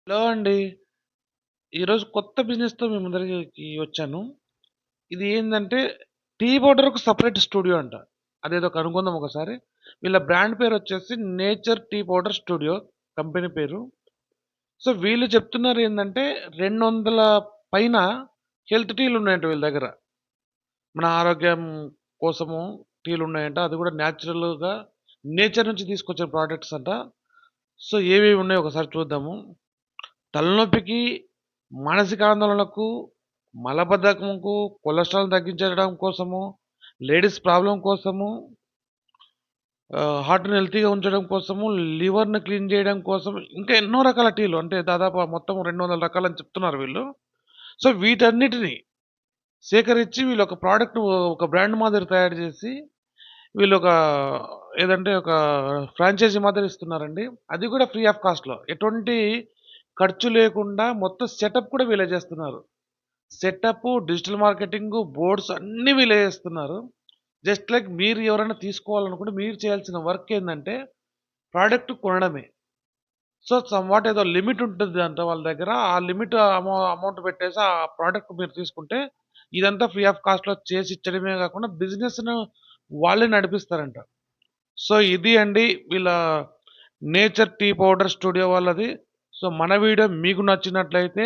Hello అండి. ఈరోజు కొత్త బిజినెస్‌తో మీ ముందరికి వచ్చాను. ఇది ఏందంటే టీ పౌడర్‌కి సెపరేట్ స్టూడియో అంట. అదేదో కనుక్కుందాం ఒకసారి. వీళ్ళ బ్రాండ్ పేరొచ్చేసి nature tea powder studio company పేరు. సో, వీళ్ళు చెప్తున్నారు ఏందంటే 200 పైన హెల్త్ టీలున్నాయంట వీళ్ళ దగ్గర. మన ఆరోగ్యం కోసము టీలున్నాయంట. అది కూడా నేచురల్‌గా నేచర్ నుంచి తీసుకొచ్చిన ప్రొడక్ట్స్ అంట. సో, ఏవేవి ఉన్నాయో ఒకసారి చూద్దాము. తలనొప్పికి, మానసిక ఆందోళనకు, మలబద్ధకంకు, కొలెస్ట్రాల్ తగ్గించడం కోసము, లేడీస్ ప్రాబ్లమ్ కోసము, హార్ట్‌ని హెల్తీగా ఉంచడం కోసము, లివర్‌ని క్లీన్ చేయడం కోసం, ఇంకా ఎన్నో రకాల టీలు అంటే దాదాపు మొత్తం 200 రకాలని చెప్తున్నారు వీళ్ళు. సో, వీటన్నిటిని సేకరించి వీళ్ళొక ప్రోడక్ట్ ఒక బ్రాండ్ మాదిరి తయారు చేసి వీళ్ళొక ఏదంటే ఒక ఫ్రాంచైజీ మాదిరి ఇస్తున్నారండి. అది కూడా ఫ్రీ ఆఫ్ కాస్ట్‌లో. ఎటువంటి ఖర్చు లేకుండా మొత్తం సెటప్ కూడా వీళ్ళే చేస్తున్నారు. సెటప్పు, డిజిటల్ మార్కెటింగు, బోర్డ్స్ అన్నీ వీళ్ళే చేస్తున్నారు. జస్ట్ లైక్ మీరు ఎవరైనా తీసుకోవాలనుకుంటే మీరు చేయాల్సిన వర్క్ ఏందంటే ప్రొడక్ట్ కొనడమే. సో, సమ్‌వాట్ ఏదో లిమిట్ ఉంటదంట వాళ్ళ దగ్గర. ఆ లిమిట్ అమౌంట్ పెట్టేసి ఆ ప్రొడక్ట్ మీరు తీసుకుంటే ఇదంతా ఫ్రీ ఆఫ్ కాస్ట్‌లో చేసి ఇచ్చడమే కాకుండా బిజినెస్‌ను వాళ్ళే నడిపిస్తారంట. సో, ఇది అండి వీళ్ళ నేచర్ టీ పౌడర్ స్టూడియో వాళ్ళది. సో, మన వీడియో మీకు నచ్చినట్లయితే